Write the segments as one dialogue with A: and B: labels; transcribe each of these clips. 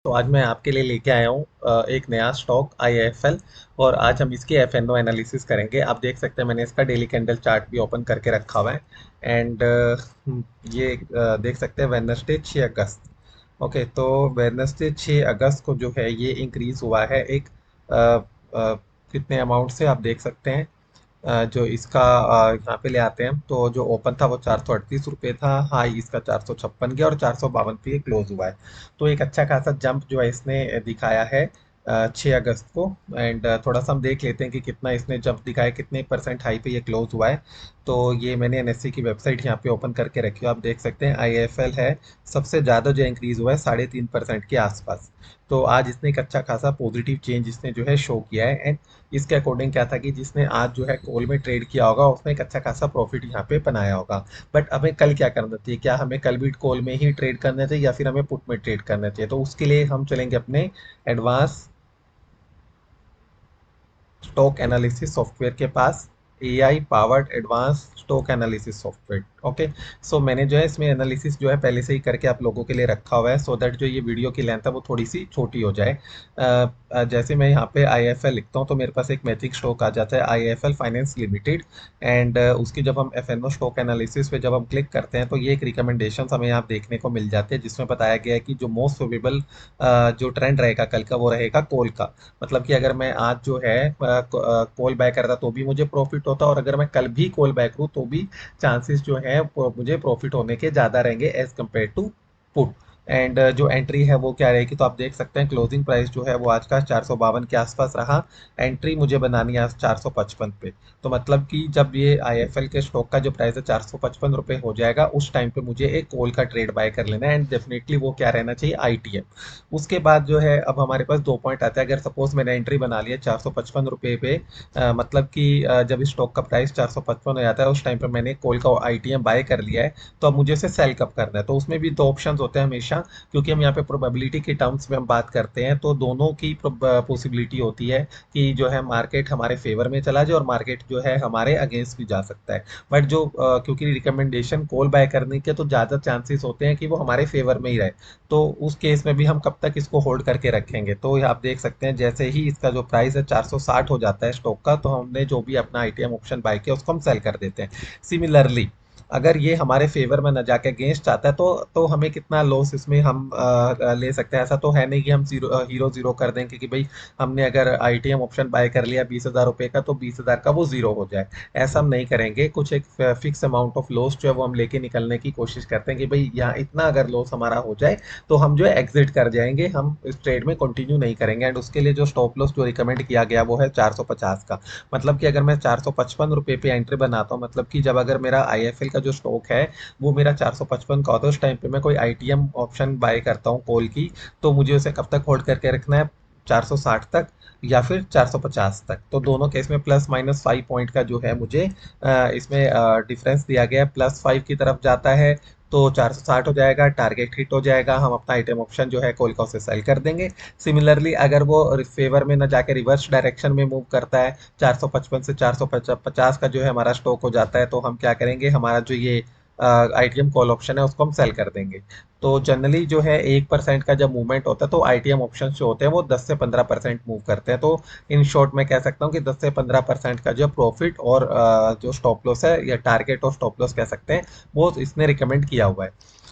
A: तो आज मैं आपके लिए लेके आया हूँ एक नया स्टॉक IIFL। और आज हम इसकी FNO एनालिसिस करेंगे। आप देख सकते हैं मैंने इसका डेली कैंडल चार्ट भी ओपन करके रखा हुआ है। एंड ये देख सकते हैं वेडनेसडे 6 अगस्त। ओके, तो वेडनेसडे 6 अगस्त को जो है ये इंक्रीज हुआ है एक कितने अमाउंट से आप देख सकते हैं। जो इसका यहाँ पे ले आते हैं तो जो ओपन था वो 438 रुपये था। हाई इसका 456 गया और 452 पे क्लोज हुआ है। तो एक अच्छा खासा जंप जो है इसने दिखाया है 6 अगस्त को। एंड थोड़ा सा हम देख लेते हैं कि कितना इसने जंप दिखाया, कितने परसेंट हाई पे ये क्लोज हुआ है। तो ये मैंने NSE की वेबसाइट यहाँ पे ओपन करके रखी है, आप देख सकते हैं IIFL है सबसे ज़्यादा जो इंक्रीज हुआ है 3.5% के आसपास। तो आज इसने एक अच्छा खासा पॉजिटिव चेंज इसने जो है शो किया है। एंड इसके अकॉर्डिंग क्या था कि जिसने आज जो है कॉल में ट्रेड किया होगा उसने एक अच्छा खासा प्रॉफिट यहाँ पे बनाया होगा। बट हमें कल क्या करना चाहिए, क्या हमें कल भी कॉल में ही ट्रेड करना चाहिए या फिर हमें पुट में ट्रेड करना चाहिए? तो उसके लिए हम चलेंगे अपने एडवांस स्टॉक एनालिसिस सॉफ्टवेयर के पास। AI powered advance stock analysis software. Okay, so मैंने जो है इसमें एनालिसिस जो है पहले से ही करके आप लोगों के लिए रखा हुआ है, सो दैट जो ये वीडियो की लेंथ है वो थोड़ी सी छोटी हो जाए। जैसे मैं यहाँ पे IIFL लिखता हूँ तो मेरे पास एक मैजिक स्टॉक आ जाता है IIFL फाइनेंस लिमिटेड। एंड उसकी जब हम FNO स्टॉक एनालिसिस पे जब हम क्लिक करते हैं तो ये एक रिकमेंडेशन हमें यहाँ देखने को मिल जाते हैं, जिसमें बताया गया है कि जो मोस्ट प्रोबेबल जो ट्रेंड रहेगा कल का वो रहेगा कॉल का। मतलब कि अगर मैं आज जो है कॉल बैक करता तो भी मुझे प्रॉफिट होता, और अगर मैं कल भी कॉल बैक करूँ तो भी चांसेस जो है मुझे प्रॉफिट होने के ज़्यादा रहेंगे as compare to put. And जो एंट्री है वो क्या रहेगी, तो आप देख सकते हैं क्लोजिंग प्राइस जो है वो आज का 452 के आसपास रहा। एंट्री मुझे बनानी है आज 455 पे। तो मतलब कि जब ये IIFL के स्टॉक का जो प्राइस है 455 रुपये हो जाएगा, उस टाइम पे मुझे एक कॉल का ट्रेड बाय कर लेना है। एंड डेफिनेटली वो क्या रहना चाहिए, ITM। उसके बाद जो है अब हमारे पास दो पॉइंट आते हैं। अगर सपोज मैंने एंट्री बना लिया 455 रुपये पे, मतलब कि जब स्टॉक का प्राइस 455 हो जाता है उस टाइम पर मैंने कॉल का ITM बाय कर लिया है, तो अब मुझे उसे सेल कब करना है? तो उसमें भी दो ऑप्शंस होते हैं हमेशा, क्योंकि हम यहाँ पे प्रोबेबिलिटी के टर्म्स में हम बात करते हैं तो दोनों की पॉसिबिलिटी होती है कि जो है मार्केट हमारे फेवर में चला जाए और मार्केट जो है हमारे अगेंस्ट भी जा सकता है। बट जो क्योंकि रिकमेंडेशन कॉल बाय करने के तो ज़्यादा चांसेस होते हैं कि वो हमारे फेवर में ही रहे। तो उस केस में भी हम कब तक इसको होल्ड करके रखेंगे? तो आप देख सकते हैं जैसे ही इसका जो प्राइस है 460 हो जाता है स्टॉक का, तो हमने जो भी अपना ITM ऑप्शन बाय किया उसको हम सेल कर देते हैं। सिमिलरली अगर ये हमारे फेवर में न जाके अगेंस्ट आता है तो हमें कितना लॉस इसमें हम ले सकते हैं? ऐसा तो है नहीं कि हम हीरो जीरो कर दें कि भाई हमने अगर ITM ऑप्शन बाय कर लिया 20,000 रुपये का तो 20,000 का वो जीरो हो जाए। ऐसा हम नहीं करेंगे। कुछ एक फिक्स अमाउंट ऑफ लॉस जो है वो हम लेके निकलने की कोशिश करते हैं कि भाई यहाँ इतना अगर लॉस हमारा हो जाए तो हम जो है एग्जिट कर जाएंगे, हम इस ट्रेड में कंटिन्यू नहीं करेंगे। एंड उसके लिए जो स्टॉप लॉस जो रिकमेंड किया गया वो है 450 का। मतलब कि अगर मैं 455 रुपये पे एंट्री बनाता हूँ, मतलब कि जब अगर मेरा IIFL का जो स्टॉक है वो मेरा 455 का होता है, उस टाइम पे मैं कोई ITM ऑप्शन बाय करता हूँ कॉल की, तो मुझे उसे कब तक होल्ड करके रखना है? 460 तक या फिर 450 तक। तो दोनों केस में प्लस माइनस 5 पॉइंट का जो है मुझे इसमें डिफरेंस दिया गया है। +5 की तरफ जाता है तो 460 हो जाएगा, टारगेट हिट हो जाएगा, हम अपना ITM ऑप्शन जो है कॉल का उसे सेल कर देंगे। सिमिलरली अगर वो फेवर में न जाके रिवर्स डायरेक्शन में मूव करता है, 455 से 450 का जो है हमारा स्टॉक हो जाता है, तो हम क्या करेंगे, हमारा जो ये ITM कॉल ऑप्शन है उसको हम सेल कर देंगे। तो जनरली जो है 1% का जब मूवमेंट होता है तो ITM ऑप्शन जो होते हैं वो 10 से 15% मूव करते हैं। तो इन शॉर्ट मैं कह सकता हूँ कि 10 से 15% का जो प्रॉफिट और जो स्टॉप लॉस है या टारगेट और स्टॉप लॉस कह सकते हैं, वो इसने रिकमेंड किया हुआ है।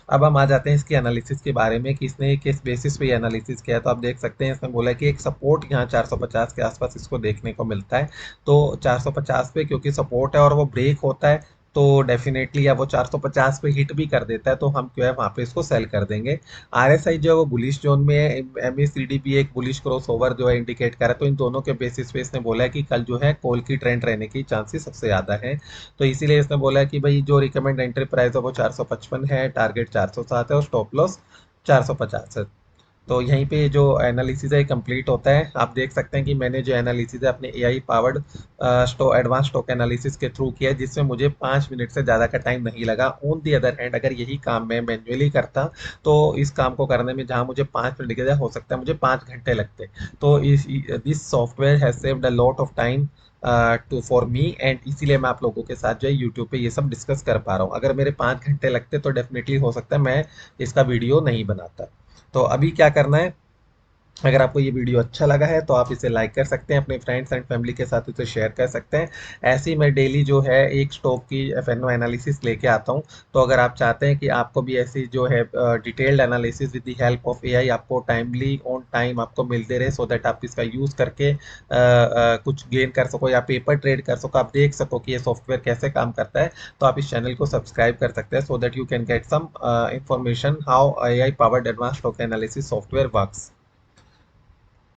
A: अब हम आ जाते हैं इसकी एनालिसिस के बारे में कि इसने किस बेसिस पे एनालिसिस किया है। तो आप देख सकते हैं इसने बोला है कि एक सपोर्ट यहाँ 450 के आसपास इसको देखने को मिलता है। तो 450 पे क्योंकि सपोर्ट है और वो ब्रेक होता है, तो डेफिनेटली या वो 450 पे हिट भी कर देता है तो हम जो है वहाँ पे इसको सेल कर देंगे। RSI जो है वो बुलिश जोन में है, MACD भी एक बुलिश क्रॉस ओवर जो है इंडिकेट कर रहा है। तो इन दोनों के बेसिस पे इसने बोला है कि कल जो है कॉल की ट्रेंड रहने की चांसेस सबसे ज़्यादा है। तो इसीलिए इसने बोला है कि भाई जो रिकमेंड एंट्री प्राइस है वो 455 है, टारगेट 407 है और स्टॉप लॉस 450 है। तो यहीं पे जो एनालिसिस है कंप्लीट होता है। आप देख सकते हैं कि मैंने जो एनालिसिस है अपने AI powered stock advance stock analysis के थ्रू किया है, जिसमें मुझे 5 मिनट से ज़्यादा का टाइम नहीं लगा। ऑन दी अदर हैंड अगर यही काम मैं मैन्युअली करता तो इस काम को करने में जहाँ मुझे 5 मिनट लगे हो सकता है मुझे 5 घंटे लगते। तो इस this software has saved a lot of time to for me, and इसीलिए मैं आप लोगों के साथ जो है यूट्यूब पे ये सब डिस्कस कर पा रहा हूँ। अगर मेरे 5 घंटे लगते तो डेफिनेटली हो सकता है मैं इसका वीडियो नहीं बनाता। तो अभी क्या करना है, अगर आपको ये वीडियो अच्छा लगा है तो आप इसे लाइक कर सकते हैं, अपने फ्रेंड्स एंड फैमिली के साथ इसे शेयर कर सकते हैं। ऐसे ही मैं डेली जो है एक स्टॉक की एफएनओ एनालिसिस लेके आता हूँ। तो अगर आप चाहते हैं कि आपको भी ऐसी जो है detailed analysis with the help of AI आपको टाइमली ऑन टाइम आपको मिलते रहे, सो दैट आप इसका यूज़ करके कुछ गेन कर सको या पेपर ट्रेड कर सको, आप देख सको कि ये सॉफ्टवेयर कैसे काम करता है, तो आप इस चैनल को सब्सक्राइब कर सकते हैं, so that you can get some information how AI powered advance stock analysis software works.